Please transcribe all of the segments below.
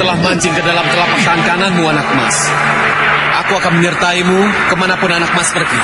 telah mancing ke dalam telapak tangan kananmu, anak emas. Aku akan menyertaimu kemanapun anak emas pergi.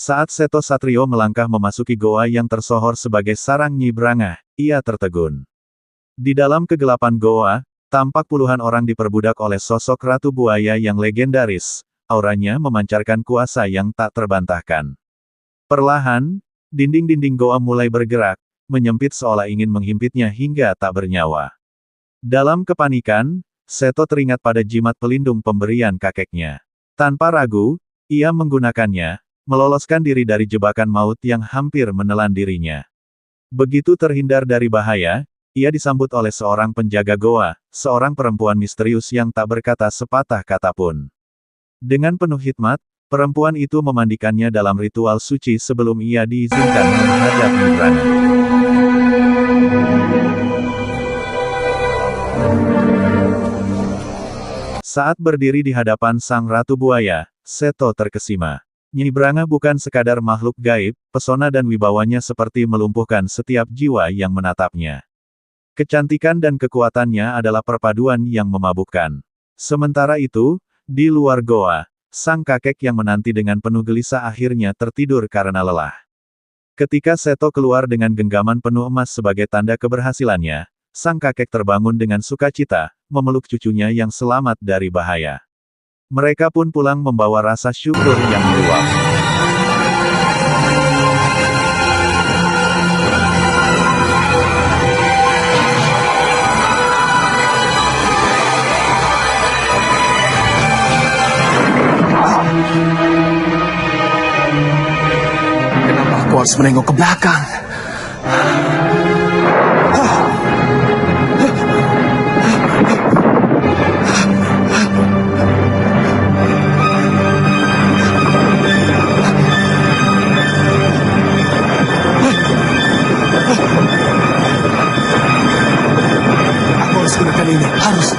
Saat Seto Satrio melangkah memasuki goa yang tersohor sebagai sarang Nyi Brangah, ia tertegun. Di dalam kegelapan goa, tampak puluhan orang diperbudak oleh sosok Ratu Buaya yang legendaris, auranya memancarkan kuasa yang tak terbantahkan. Perlahan, dinding-dinding goa mulai bergerak, menyempit seolah ingin menghimpitnya hingga tak bernyawa. Dalam kepanikan, Seto teringat pada jimat pelindung pemberian kakeknya. Tanpa ragu, ia menggunakannya, meloloskan diri dari jebakan maut yang hampir menelan dirinya. Begitu terhindar dari bahaya, ia disambut oleh seorang penjaga goa, seorang perempuan misterius yang tak berkata sepatah kata pun. Dengan penuh hikmat, perempuan itu memandikannya dalam ritual suci sebelum ia diizinkan menghadap Nyi Brangah. Saat berdiri di hadapan Sang Ratu Buaya, Seto terkesima. Nyi Brangah bukan sekadar makhluk gaib, pesona dan wibawanya seperti melumpuhkan setiap jiwa yang menatapnya. Kecantikan dan kekuatannya adalah perpaduan yang memabukkan. Sementara itu, di luar goa, sang kakek yang menanti dengan penuh gelisah akhirnya tertidur karena lelah. Ketika Seto keluar dengan genggaman penuh emas sebagai tanda keberhasilannya, sang kakek terbangun dengan sukacita, memeluk cucunya yang selamat dari bahaya. Mereka pun pulang membawa rasa syukur yang meluap. Kenapa aku harus menengok ke belakang? Ini harus.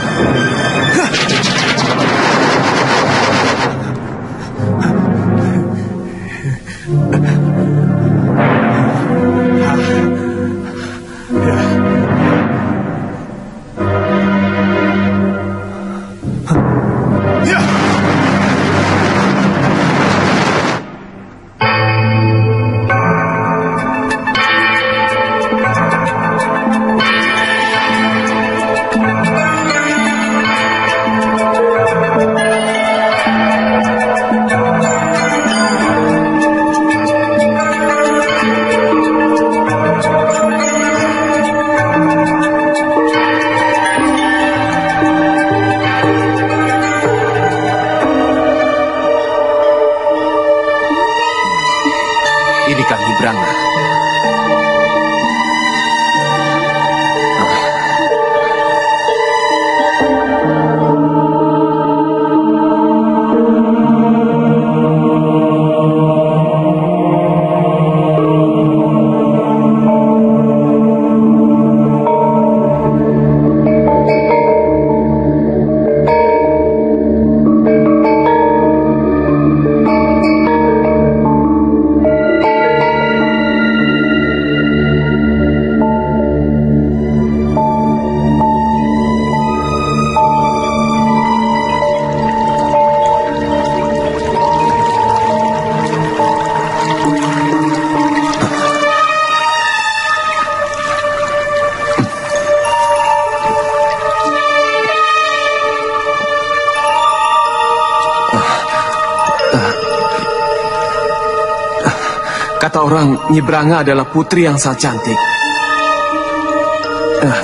Kata orang, Nyi Branga adalah putri yang sangat cantik.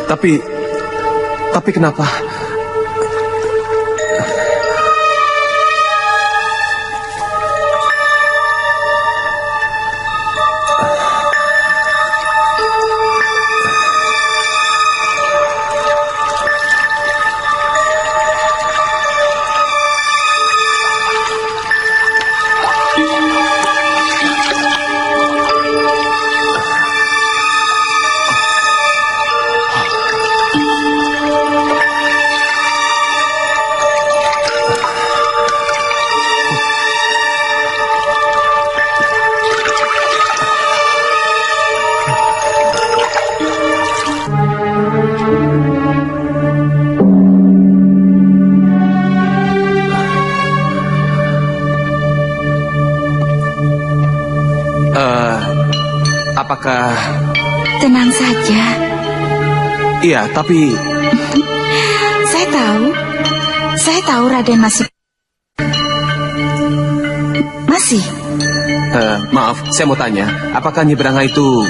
Tapi kenapa? Apakah... Tenang saja. Iya, tapi... Saya tahu Raden masih... Maaf, saya mau tanya, apakah Nyi Branga itu...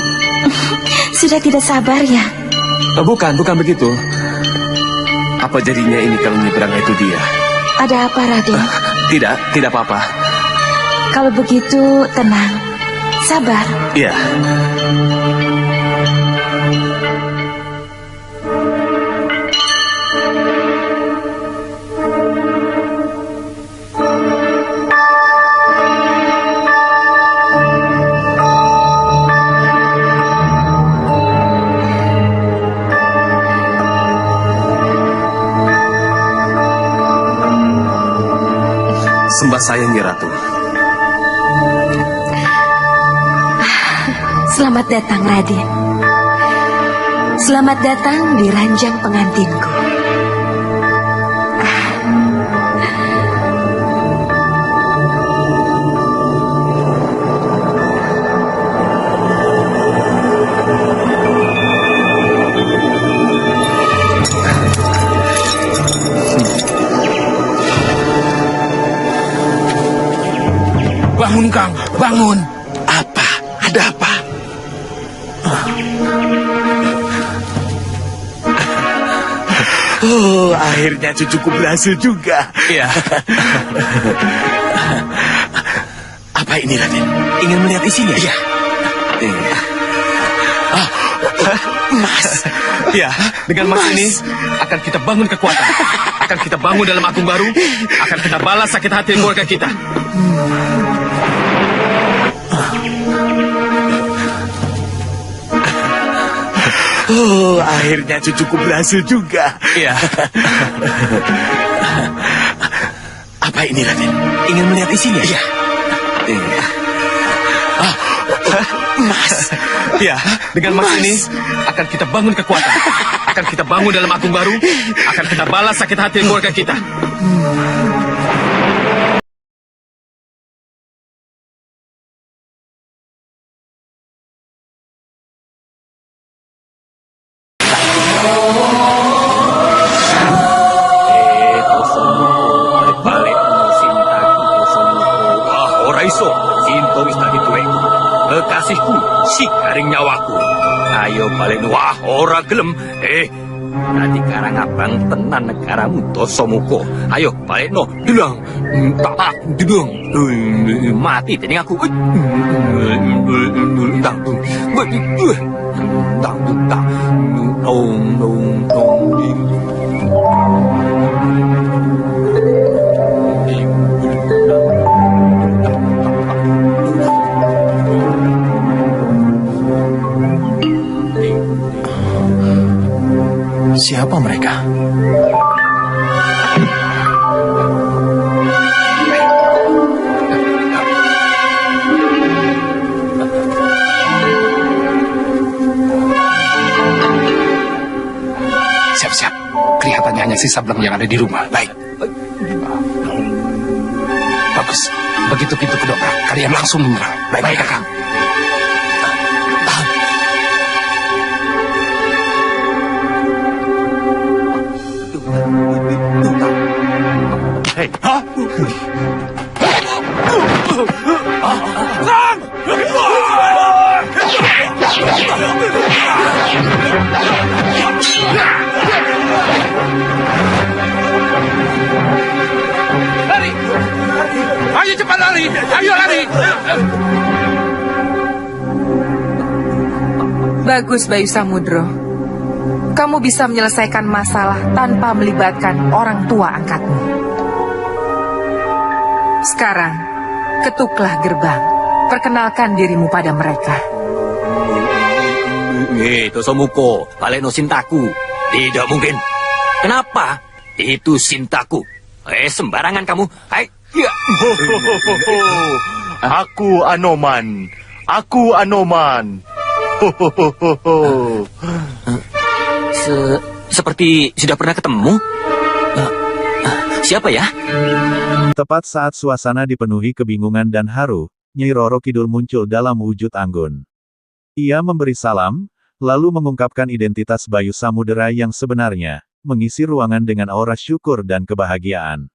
Sudah tidak sabar ya? Bukan begitu. Apa jadinya ini kalau Nyi Branga itu dia? Ada apa, Raden? Tidak apa-apa. Kalau begitu, tenang. Sabar. Iya. Sembah saya, Nyi Ratu. Selamat datang, Raden. Selamat datang di ranjang pengantinku. Bangun, Kang, bangun. Apa? Ada apa? Oh, akhirnya cucuku berhasil juga. Iya. Apa ini, Raden? Ingin melihat isinya? Iya. Emas. Iya, dengan emas ini akan kita bangun kekuatan. Akan kita bangun dalam agung baru. Akan kita balas sakit hati keluarga kita. Oh, akhirnya cucuku berhasil juga. Iya. Apa ini, Raden? Ingin melihat isinya? Iya. Emas. Iya, dengan emas ini akan kita bangun kekuatan. Akan kita bangun dalam agung baru. Akan kita balas sakit hati keluarga kita. Kekasihku, si garing nyawaku. Ayo balik wah ora gelem. Nanti karang abang tenan negaramu Dasamuka. Ayo balik no, dilang. Tak dilang. Mati dening aku. Tang tung. Tang tung tang. Siapa mereka? Siap-siap. Kelihatannya hanya sisa belang yang ada di rumah. Baik. Bagus. Begitu pintu kedokrak, kalian langsung menyerang. Baik, Kakang. Hei, hah? Kang! cepat lari. Ayo lari. Bagus, Bayu Samudro. Kamu bisa menyelesaikan masalah tanpa melibatkan orang tua angkatmu. Sekarang, ketuklah gerbang. Perkenalkan dirimu pada mereka. Tosomuko, Paleno Sintaku. Tidak mungkin. Kenapa? Itu Sintaku. Sembarangan kamu. Hai. Ya. Aku Anoman. Aku Anoman. Seperti sudah pernah ketemu? Siapa ya? Tepat saat suasana dipenuhi kebingungan dan haru, Nyai Roro Kidul muncul dalam wujud anggun. Ia memberi salam, lalu mengungkapkan identitas Bayu Samudera yang sebenarnya, mengisi ruangan dengan aura syukur dan kebahagiaan.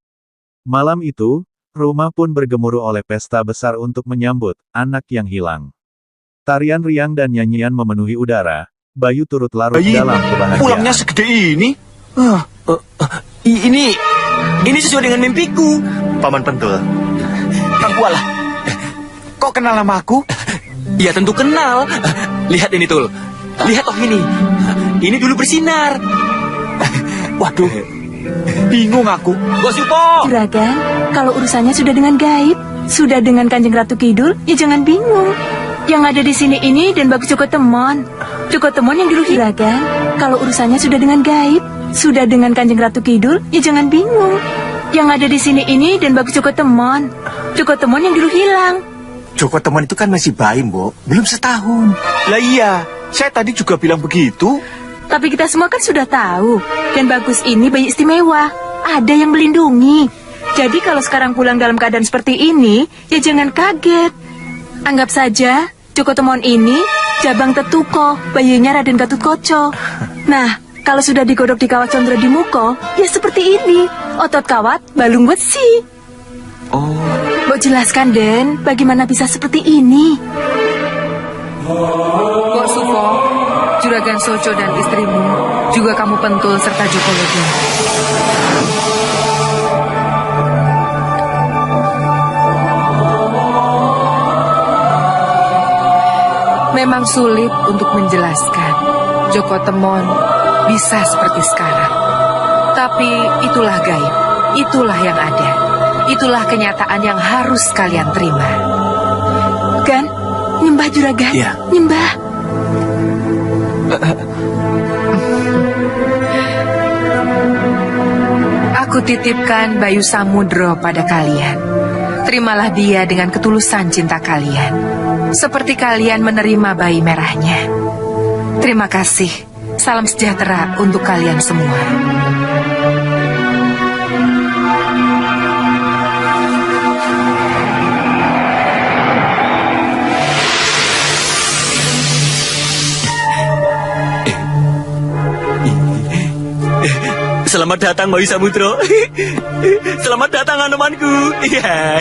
Malam itu, rumah pun bergemuruh oleh pesta besar untuk menyambut anak yang hilang. Tarian riang dan nyanyian memenuhi udara, Bayu turut larut dalam kebahagiaan. Pulangnya segede ini. Ini sesuai dengan mimpiku. Paman Pentul. Kang Kuala. Kok kenal nama aku? Ya tentu kenal. Lihat ini, Tul. Lihat toh ini. Ini dulu bersinar. Waduh. Bingung aku. Gosupo. Juragan, kalau urusannya sudah dengan gaib, sudah dengan Kanjeng Ratu Kidul, ya jangan bingung. Yang ada di sini ini dan Bagus Joko Temon. Joko Temon yang dulu Juragan, kalau urusannya sudah dengan gaib, sudah dengan Kanjeng Ratu Kidul, ya jangan bingung. Yang ada di sini ini dan Bagus Joko Temon. Joko Temon yang dulu hilang. Joko Temon itu kan masih bayi, Mbok. Belum setahun. Lah iya, saya tadi juga bilang begitu. Tapi kita semua kan sudah tahu, dan Bagus ini bayi istimewa. Ada yang melindungi. Jadi kalau sekarang pulang dalam keadaan seperti ini, ya jangan kaget. Anggap saja, Joko Temon ini Jabang Tetuko, bayinya Raden Gatutkoco. Nah, kalau sudah digodok di kawat Condro di Muko, ya seperti ini. Otot kawat, balung besi. Oh. Mbok jelaskan, Den, bagaimana bisa seperti ini? Mbok Supo, Juragan Soco dan istrimu, juga kamu Pentul serta Joko Lodo. Memang sulit untuk menjelaskan Joko Temon bisa seperti sekarang. Tapi itulah gaib, itulah yang ada. Itulah kenyataan yang harus kalian terima. Kan? Nyembah Juragan? Iya. Nyembah. Aku titipkan Bayu Samudro pada kalian. Terimalah dia dengan ketulusan cinta kalian. Seperti kalian menerima bayi merahnya. Terima kasih. Salam sejahtera untuk kalian semua. Selamat datang, Bayu Samudro. Selamat datang, Anomanku. Iya.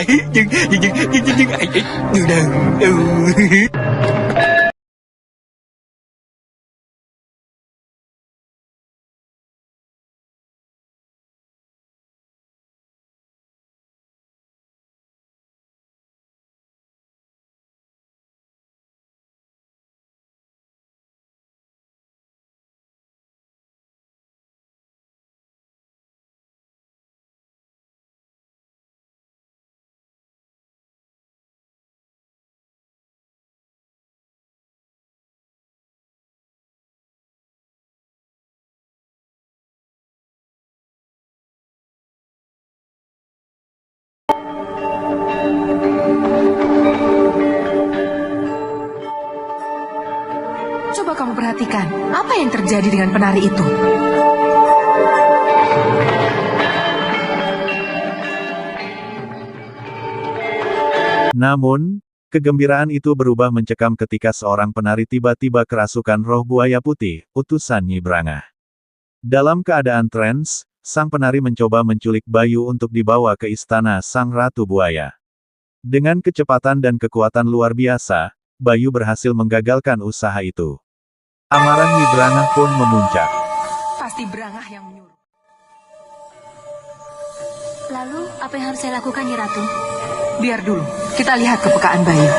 Coba kamu perhatikan, apa yang terjadi dengan penari itu? Namun, kegembiraan itu berubah mencekam ketika seorang penari tiba-tiba kerasukan roh buaya putih, utusan Nyi Brangah. Dalam keadaan trans, sang penari mencoba menculik Bayu untuk dibawa ke istana sang Ratu Buaya. Dengan kecepatan dan kekuatan luar biasa, Bayu berhasil menggagalkan usaha itu. Amarah Nyi Brangah pun memuncak. Pasti Brangah yang menyuruh. Lalu, apa yang harus saya lakukan, Nyi Ratu? Biar dulu, kita lihat kepekaan Bayu.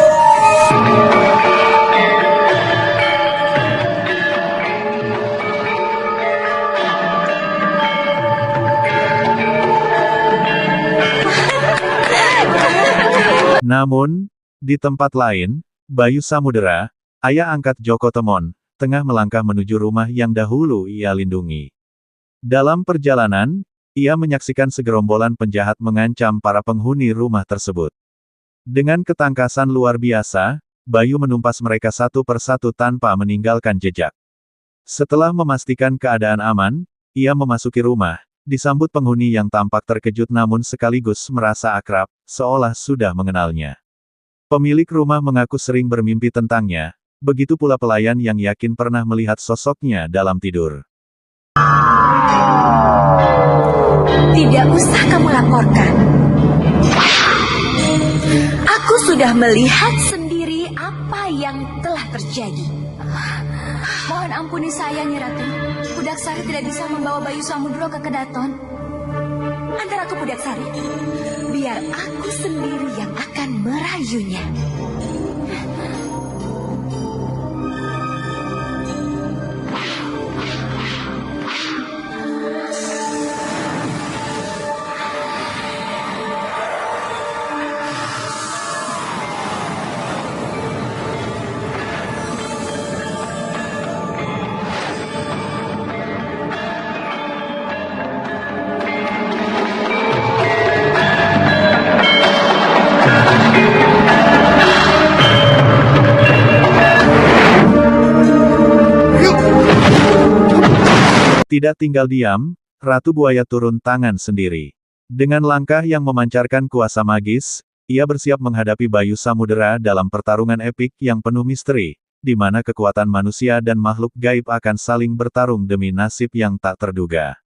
Namun, di tempat lain, Bayu Samudera, ayah angkat Joko Temon, tengah melangkah menuju rumah yang dahulu ia lindungi. Dalam perjalanan, ia menyaksikan segerombolan penjahat mengancam para penghuni rumah tersebut. Dengan ketangkasan luar biasa, Bayu menumpas mereka satu persatu tanpa meninggalkan jejak. Setelah memastikan keadaan aman, ia memasuki rumah, disambut penghuni yang tampak terkejut namun sekaligus merasa akrab, seolah sudah mengenalnya. Pemilik rumah mengaku sering bermimpi tentangnya, begitu pula pelayan yang yakin pernah melihat sosoknya dalam tidur. Tidak usah kamu laporkan. Aku sudah melihat sendiri apa yang telah terjadi. Mohon ampuni saya, Nyi Ratu. Pudaksari tidak bisa membawa Bayu Samudro ke Kedaton. Antara aku Pudaksari, biar aku sendiri yang akan merayunya. Tidak tinggal diam, Ratu Buaya turun tangan sendiri. Dengan langkah yang memancarkan kuasa magis, ia bersiap menghadapi Bayu Samudera dalam pertarungan epik yang penuh misteri, di mana kekuatan manusia dan makhluk gaib akan saling bertarung demi nasib yang tak terduga.